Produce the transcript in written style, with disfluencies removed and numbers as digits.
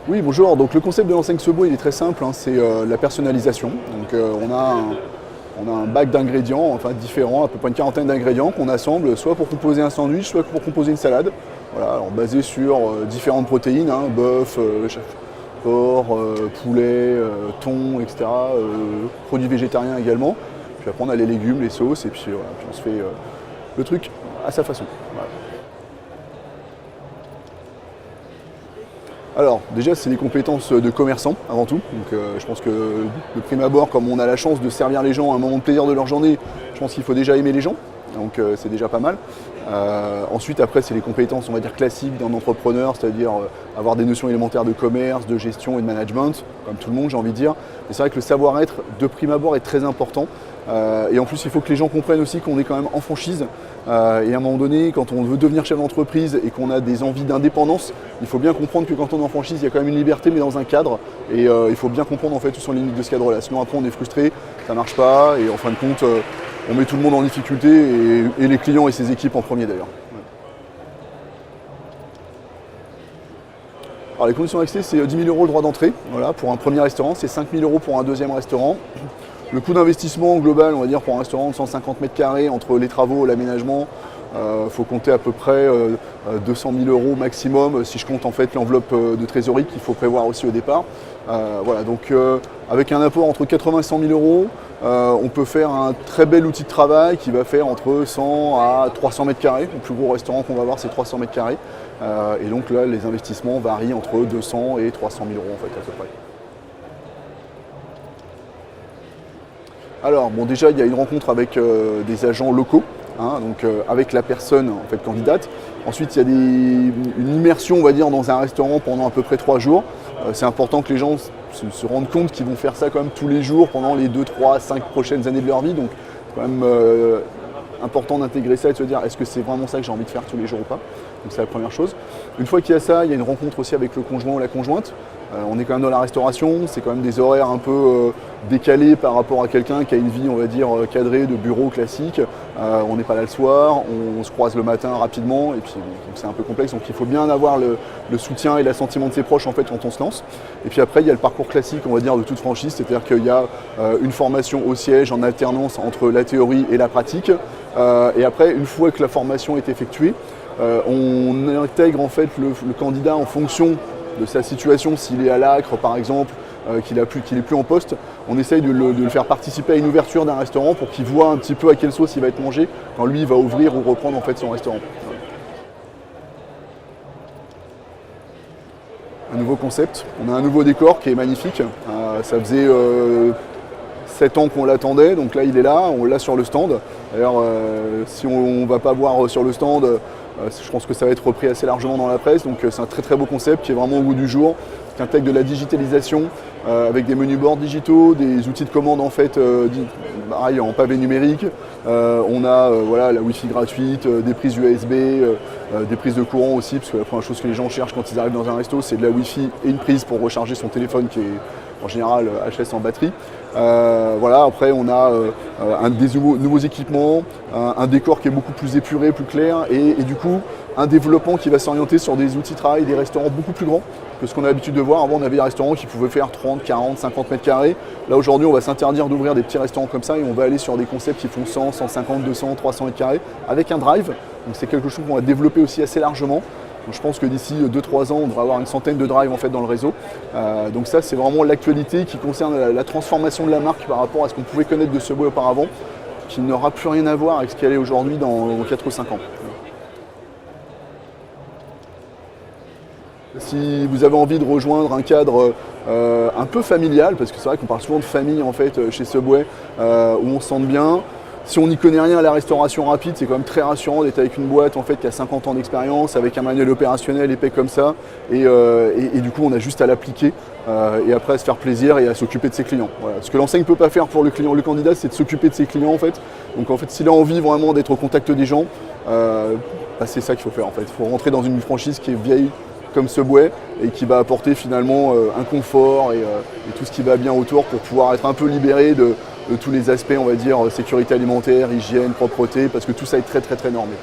Oui, bonjour. Donc le concept de l'enseigne Subway il est très simple, hein, c'est la personnalisation. Donc on a un bac d'ingrédients, enfin différents, à peu près une quarantaine d'ingrédients qu'on assemble soit pour composer un sandwich, soit pour composer une salade. Voilà, alors basé sur différentes protéines, hein, bœuf, porc, poulet, thon, etc. Produits végétariens également. Puis après on a les légumes, les sauces, et puis, voilà, puis on se fait le truc à sa façon. Voilà. Alors déjà c'est les compétences de commerçant avant tout, donc je pense que de prime abord comme on a la chance de servir les gens à un moment de plaisir de leur journée, je pense qu'il faut déjà aimer les gens, donc c'est déjà pas mal. Ensuite après c'est les compétences on va dire classiques d'un entrepreneur, c'est-à-dire avoir des notions élémentaires de commerce, de gestion et de management, comme tout le monde j'ai envie de dire. Mais c'est vrai que le savoir-être de prime abord est très important. Et en plus, il faut que les gens comprennent aussi qu'on est quand même en franchise. Et à un moment donné, quand on veut devenir chef d'entreprise et qu'on a des envies d'indépendance, il faut bien comprendre que quand on est en franchise, il y a quand même une liberté, mais dans un cadre. Et il faut bien comprendre en fait où sont les limites de ce cadre-là. Sinon, après, on est frustré, ça ne marche pas. Et en fin de compte, on met tout le monde en difficulté et les clients et ses équipes en premier d'ailleurs. Alors, les conditions d'accès, c'est 10 000 € le droit d'entrée. Voilà, pour un premier restaurant, c'est 5 000 € pour un deuxième restaurant. Le coût d'investissement global, on va dire pour un restaurant de 150 mètres carrés, entre les travaux et l'aménagement, faut compter à peu près 200 000 € maximum, si je compte en fait l'enveloppe de trésorerie qu'il faut prévoir aussi au départ. Voilà, donc avec un apport entre 80 et 100 000 €, on peut faire un très bel outil de travail qui va faire entre 100 à 300 mètres carrés. Le plus gros restaurant qu'on va avoir, c'est 300 mètres carrés. Et donc là, les investissements varient entre 200 et 300 000 € en fait à peu près. Alors, bon, déjà, il y a une rencontre avec des agents locaux, hein, donc avec la personne en fait, candidate. Ensuite, il y a une immersion, on va dire, dans un restaurant pendant à peu près 3 jours. C'est important que les gens se rendent compte qu'ils vont faire ça quand même tous les jours pendant les 2, 3, 5 prochaines années de leur vie. Donc, c'est quand même important d'intégrer ça et de se dire est-ce que c'est vraiment ça que j'ai envie de faire tous les jours ou pas. Donc, c'est la première chose. Une fois qu'il y a ça, il y a une rencontre aussi avec le conjoint ou la conjointe. On est quand même dans la restauration, c'est quand même des horaires un peu décalés par rapport à quelqu'un qui a une vie, on va dire, cadrée de bureau classique. On n'est pas là le soir, on se croise le matin rapidement, et puis bon, c'est un peu complexe, donc il faut bien avoir le soutien et l'assentiment de ses proches en fait quand on se lance. Et puis après, il y a le parcours classique, on va dire, de toute franchise, c'est-à-dire qu'il y a une formation au siège en alternance entre la théorie et la pratique. Et après, une fois que la formation est effectuée, on intègre en fait le candidat en fonction de sa situation, s'il est à l'ACRE par exemple, qu'il n'est plus en poste, on essaye de le faire participer à une ouverture d'un restaurant pour qu'il voit un petit peu à quelle sauce il va être mangé quand lui va ouvrir ou reprendre en fait son restaurant. Un nouveau concept, on a un nouveau décor qui est magnifique, ça faisait 7 ans qu'on l'attendait, donc là il est là, on l'a sur le stand. D'ailleurs si on ne va pas voir sur le stand, je pense que ça va être repris assez largement dans la presse, donc c'est un très très beau concept qui est vraiment au goût du jour, qui intègre de la digitalisation avec des menus boards digitaux, des outils de commande en fait pareil, en pavé numérique. On a voilà, la Wi-Fi gratuite, des prises USB, des prises de courant aussi, parce que la première chose que les gens cherchent quand ils arrivent dans un resto, c'est de la Wi-Fi et une prise pour recharger son téléphone qui est en général HS en batterie. Voilà, après on a des nouveaux équipements, un décor qui est beaucoup plus épuré, plus clair, et du coup un développement qui va s'orienter sur des outils de travail, des restaurants beaucoup plus grands que ce qu'on a l'habitude de voir. Avant on avait des restaurants qui pouvaient faire 30, 40, 50 mètres carrés. Là aujourd'hui on va s'interdire d'ouvrir des petits restaurants comme ça et on va aller sur des concepts qui font 100, 150, 200, 300 mètres carrés avec un drive. Donc c'est quelque chose qu'on va développer aussi assez largement. Donc je pense que d'ici 2-3 ans, on devrait avoir une centaine de drives en fait dans le réseau. Donc ça, c'est vraiment l'actualité qui concerne la transformation de la marque par rapport à ce qu'on pouvait connaître de Subway auparavant, qui n'aura plus rien à voir avec ce qu'elle est aujourd'hui dans 4 ou 5 ans. Si vous avez envie de rejoindre un cadre un peu familial, parce que c'est vrai qu'on parle souvent de famille en fait chez Subway, où on se sente bien. Si on n'y connaît rien à la restauration rapide, c'est quand même très rassurant d'être avec une boîte en fait, qui a 50 ans d'expérience, avec un manuel opérationnel épais comme ça. Et du coup, on a juste à l'appliquer et après à se faire plaisir et à s'occuper de ses clients. Voilà. Ce que l'enseigne ne peut pas faire pour le client, le candidat, c'est de s'occuper de ses clients en fait. Donc en fait, s'il a envie vraiment d'être au contact des gens, c'est ça qu'il faut faire en fait. Il faut rentrer dans une franchise qui est vieille comme Subway et qui va apporter finalement un confort et tout ce qui va bien autour pour pouvoir être un peu libéré de tous les aspects, on va dire, sécurité alimentaire, hygiène, propreté, parce que tout ça est très très très normé.